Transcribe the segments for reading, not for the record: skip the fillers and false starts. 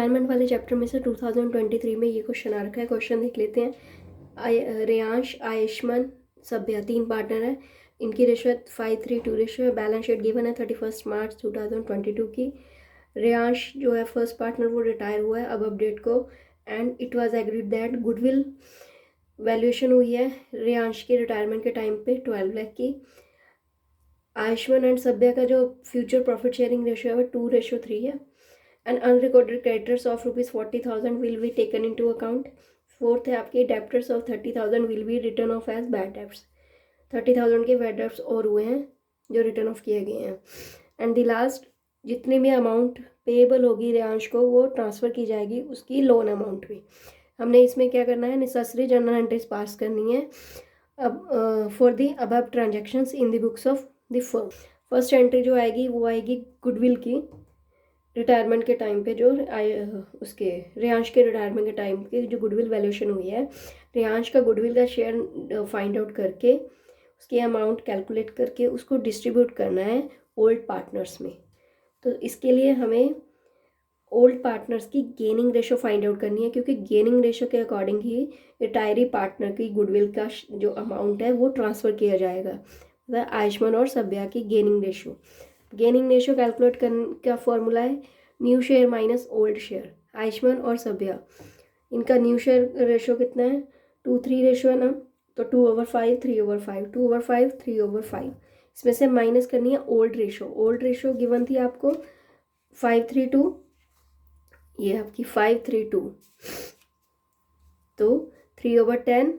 Retirement वाले chapter में से 2023 में ये क्वेश्चन आ रखा है। क्वेश्चन देख लेते हैं। रेयांश, आयुष्मान, सभ्या 3 पार्टनर है। इनकी रेशो 5:3 रेशो है। बैलेंस शीट गिवन है 31 मार्च 2022 की। रेयांश जो है फर्स्ट पार्टनर वो रिटायर हुआ है अब अपडेट को, and it was agreed that goodwill valuation हुई है रेयांश के रिटायरमेंट के टाइम पे 12 लाख की। आयुष्मान एंड सभ्या का जो फ्यूचर प्रॉफिट शेयरिंग रेशियो है वो 2:3 है। And unrecorded creditors of ₹40,000 will be taken into account. Fourth है आपके debtors of 30,000 will be written off as bad debts. 30,000 के बैड डेप्ट्स और हुए हैं जो रिटर्न ऑफ किए गए हैं। एंड द लास्ट, जितनी भी अमाउंट पेएबल होगी रेयांश को वो ट्रांसफ़र की जाएगी उसकी लोन अमाउंट में। हमने इसमें क्या करना है, नेसेसरी जर्नल एंट्रीज पास करनी है अब for the above transactions in the books of the firm. First entry जो आएगी वो आएगी गुडविल की, रिटायरमेंट के टाइम पे जो उसके रेयांश के रिटायरमेंट के टाइम की जो गुडविल वैल्यूएशन हुई है, रेयांश का गुडविल का शेयर फाइंड आउट करके उसकी अमाउंट कैलकुलेट करके उसको डिस्ट्रीब्यूट करना है ओल्ड पार्टनर्स में। तो इसके लिए हमें ओल्ड पार्टनर्स की गेनिंग रेशो फाइंड आउट करनी है, क्योंकि गेनिंग रेशो के अकॉर्डिंग ही रिटायरी पार्टनर की गुडविल का जो अमाउंट है वो ट्रांसफ़र किया जाएगा। वह आयुष्मान और सभ्या की गेनिंग रेशो कैलकुलेट करने का फॉर्मूला है new share minus old share. Ayushman और सभ्या इनका न्यू शेयर रेशो कितना है, 2:3 रेशो है ना, तो 2/5 3/5 2/5 3/5। इसमें से माइनस करनी है ओल्ड रेशो गिवन थी आपको 532, ये आपकी 532, तो 3/10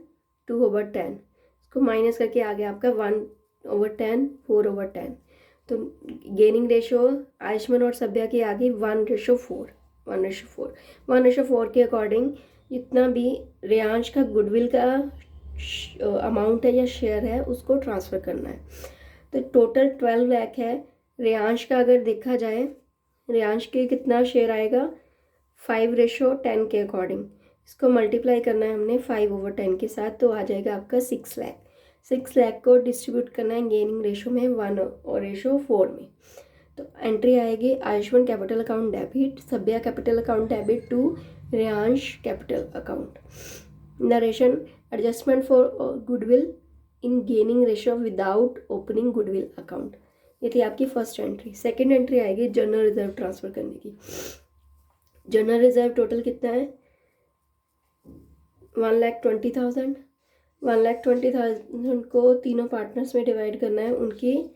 2/10, इसको माइनस करके आ गया आपका 1/10 4/10। तो गेनिंग रेशो आयुष्मान और सभ्या की आ गई 1:4 के अकॉर्डिंग जितना भी रेयांश का गुडविल का अमाउंट है या शेयर है उसको ट्रांसफ़र करना है। तो टोटल 12 लाख है। रेयांश का अगर देखा जाए, रेयांश के कितना शेयर आएगा 5:10 के अकॉर्डिंग, इसको मल्टीप्लाई करना है हमने 5/10 के साथ, तो आ जाएगा आपका 6 लाख। 6 लाख को डिस्ट्रीब्यूट करना है गेनिंग रेशो में 1:4 में। तो एंट्री आएगी Ayushman capital account debit, Sabhya capital account debit to Reyansh capital account. Narration, adjustment for goodwill in gaining ratio without opening goodwill account. ये थी आपकी फर्स्ट एंट्री। सेकेंड एंट्री आएगी जनरल रिजर्व ट्रांसफ़र करने की। जनरल रिजर्व टोटल कितना है 1,20,000। 1,20,000 को तीनों पार्टनर्स में डिवाइड करना है, उनकी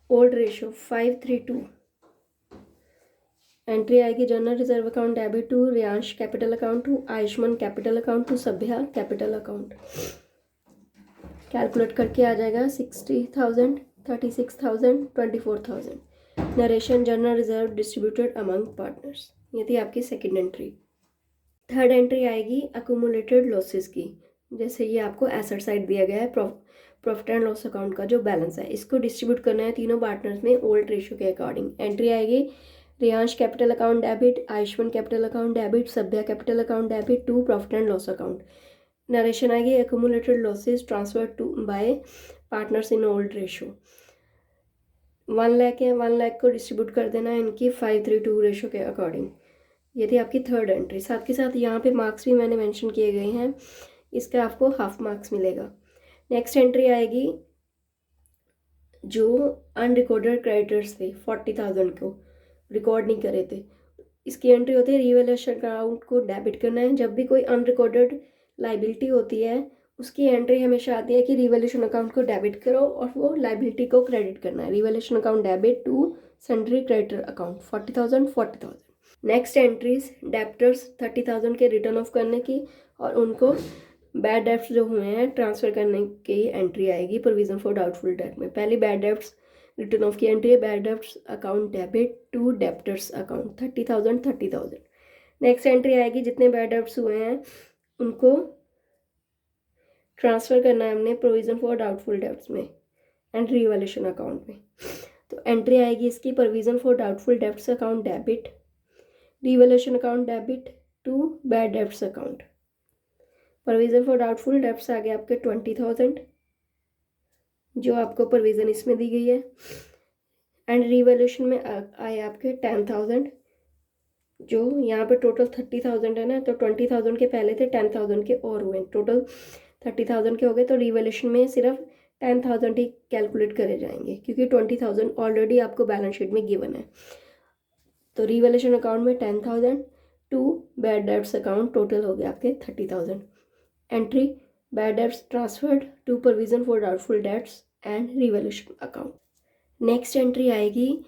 ओल्ड रेशो 5:3 एंट्री आएगी general reserve account debit to Reyansh capital account to Ayushman capital account to Sabhya capital account. Calculate करके आ जाएगा 60,000 36,000 24,000। Narration, general reserve distributed among partners. ये थी आपकी सेकेंड एंट्री। थर्ड एंट्री आएगी अक्यूमुलेटेड लॉसेस की। जैसे ये आपको एसेट साइड दिया गया है प्रॉफिट एंड लॉस अकाउंट का जो बैलेंस है, इसको डिस्ट्रीब्यूट करना है तीनों पार्टनर्स में ओल्ड रेशो के अकॉर्डिंग। एंट्री आएगी Reyansh capital account debit, Ayushman capital account debit, Sabhya capital account debit to profit and loss account. Narration आएगी accumulated losses transfer to by partners in old ratio. 1 lakh है, 1 लाख को डिस्ट्रीब्यूट कर देना है इनकी 5:3 रेशो के अकॉर्डिंग। ये थी आपकी थर्ड एंट्री। साथ के साथ यहाँ पे मार्क्स भी मैंने मेंशन किए गए हैं, इसका आपको हाफ मार्क्स मिलेगा। नेक्स्ट एंट्री आएगी जो अनरिकॉर्डेड क्रेडिटर्स थे 40,000 को रिकॉर्ड नहीं करे थे, इसकी एंट्री होती है रिवैल्यूएशन अकाउंट को डेबिट करना है। जब भी कोई अनरिकॉर्डेड लाइबिलिटी होती है उसकी एंट्री हमेशा आती है कि रिवैल्यूएशन अकाउंट को डेबिट करो और वो लाइबिलिटी को क्रेडिट करना है। Revaluation account debit to sundry creditor account 40,000। Next entries debtors 30,000 के रिटर्न ऑफ करने की और उनको बैड डेप्ट्स जो हुए हैं ट्रांसफ़र करने की एंट्री आएगी प्रोविजन फॉर डाउटफुल डेट में। पहली बैड डेप्ट्स रिटर्न ऑफ की एंट्री है bad debts account debit to debtors account 30,000। Next entry आएगी जितने बैड डेप्ट्स हुए हैं उनको ट्रांसफ़र करना है हमने प्रोविजन फॉर डाउटफुल डेप्ट्स में एंड रिवैल्यूएशन अकाउंट में। तो एंट्री आएगी इसकी provision for doubtful debts account debit, revaluation account debit to bad debts account. Provision for doubtful debts आ गए आपके 20,000 जो आपको प्रोविजन इसमें दी गई है, एंड रिवैल्यूएशन में आए आपके 10,000 जो यहाँ पे टोटल 30,000 है ना, तो 20,000 के पहले थे, 10,000 के और हुए, टोटल 30,000 के हो गए। तो रिवैल्यूएशन में सिर्फ 10,000 ही कैलकुलेट करे जाएंगे क्योंकि 20,000 ऑलरेडी आपको बैलेंस शीट में गिवन है। तो रिवैल्यूएशन अकाउंट में 10,000 to bad debts account total हो गया आपके 30,000। Entry bad debts transferred to provision for doubtful debts and revaluation account. Next entry आएगी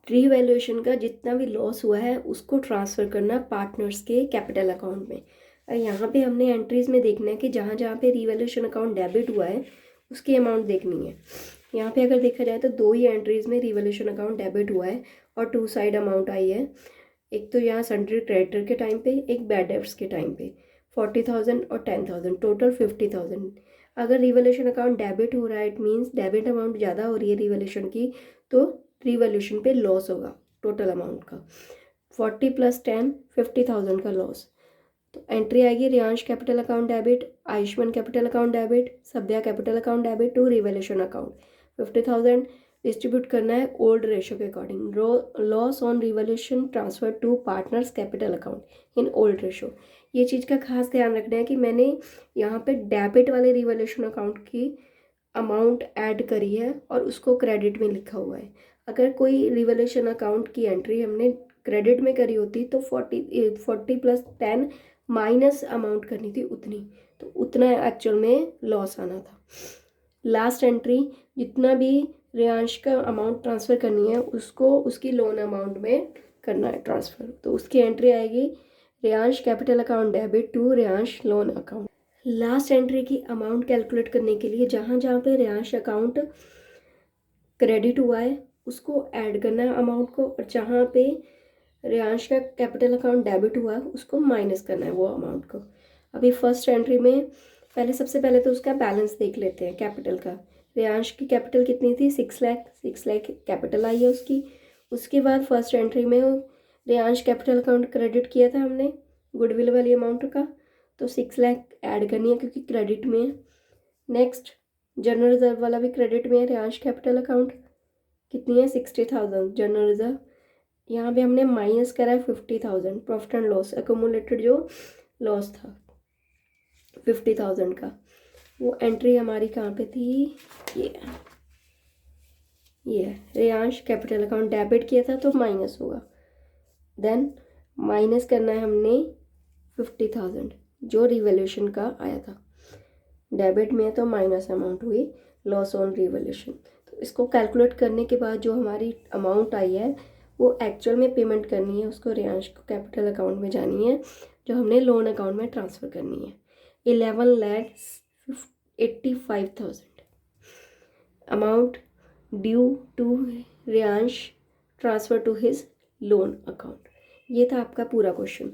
रीवैल्यूएशन का जितना भी लॉस हुआ है उसको ट्रांसफ़र करना पार्टनर्स के कैपिटल अकाउंट में। यहाँ पे हमने एंट्रीज में देखना है कि जहाँ जहाँ पे रीवैल्यूएशन अकाउंट डेबिट हुआ है उसकी अमाउंट देखनी है। यहाँ पे अगर देखा जाए तो 2 ही एंट्रीज में रीवैल्यूएशन अकाउंट डेबिट हुआ है और 2 साइड अमाउंट आई है। एक तो यहाँ सन्ड्री क्रेडिटर के टाइम पे, एक बैड डेब्ट्स के टाइम पे 40,000 और 10,000, टोटल 50,000। अगर रिवैल्यूएशन अकाउंट डेबिट हो रहा है इट मीन्स डेबिट अमाउंट ज़्यादा हो रही है रिवैल्यूएशन की, तो रिवैल्यूएशन पे लॉस होगा टोटल अमाउंट का। 40 + 10 50,000 का लॉस। तो एंट्री आएगी Riyansh capital account debit, Ayushman capital account debit, Sabhya capital account debit to revaluation account. 50,000 distribute करना है ओल्ड रेशो के according. Loss on revaluation transfer to partners capital account in old ratio. ये चीज़ का खास ध्यान रखना है कि मैंने यहाँ पे डेबिट वाले रिवैल्यूएशन अकाउंट की अमाउंट ऐड करी है और उसको क्रेडिट में लिखा हुआ है। अगर कोई रिवैल्यूएशन अकाउंट की एंट्री हमने क्रेडिट में करी होती तो 40 + 10 माइनस अमाउंट करनी थी उतनी, तो उतना एक्चुअल में लॉस आना था। लास्ट एंट्री जितना भी रियांश का अमाउंट ट्रांसफ़र करनी है उसको उसकी लोन अमाउंट में करना है ट्रांसफ़र, तो उसकी एंट्री आएगी Riyansh capital account debit to Riyansh loan account. Last entry की अमाउंट कैलकुलेट करने के लिए जहाँ जहाँ पे रियांश अकाउंट क्रेडिट हुआ है उसको ऐड करना है अमाउंट को, और जहाँ पे रियांश का कैपिटल अकाउंट डेबिट हुआ है उसको माइनस करना है वो अमाउंट को। अभी फर्स्ट एंट्री में सबसे पहले तो उसका बैलेंस देख लेते हैं कैपिटल का। रियांश की कैपिटल कितनी थी? 6 लाख। 6 लाख कैपिटल आई है उसकी। उसके बाद फर्स्ट एंट्री में रियांश कैपिटल अकाउंट क्रेडिट किया था हमने गुडविल वाली अमाउंट का, तो 6 लाख ऐड करनी है क्योंकि क्रेडिट में है। नेक्स्ट जनरल रिजर्व वाला भी क्रेडिट में है। रियांश कैपिटल अकाउंट कितनी है? 60,000 जनरल रिजर्व। यहाँ पे हमने माइनस करा है 50,000 प्रॉफिट एंड लॉस अकोमुलेटेड जो लॉस था 50,000 का। वो एंट्री हमारी कहाँ पे थी? ये रियांश कैपिटल अकाउंट डेबिट किया था तो माइनस होगा। देन माइनस करना है हमने 50,000 जो रिवैल्यूएशन का आया था। डेबिट में है तो माइनस अमाउंट हुई लॉस ऑन रिवैल्यूएशन। तो इसको कैलकुलेट करने के बाद जो हमारी अमाउंट आई है वो एक्चुअल में पेमेंट करनी है उसको रियांश को कैपिटल अकाउंट में जानी है जो हमने लोन अकाउंट में ट्रांसफ़र करनी है। 11,85,000 amount due to Riyansh transfer to his loan account. ये था आपका पूरा क्वेश्चन।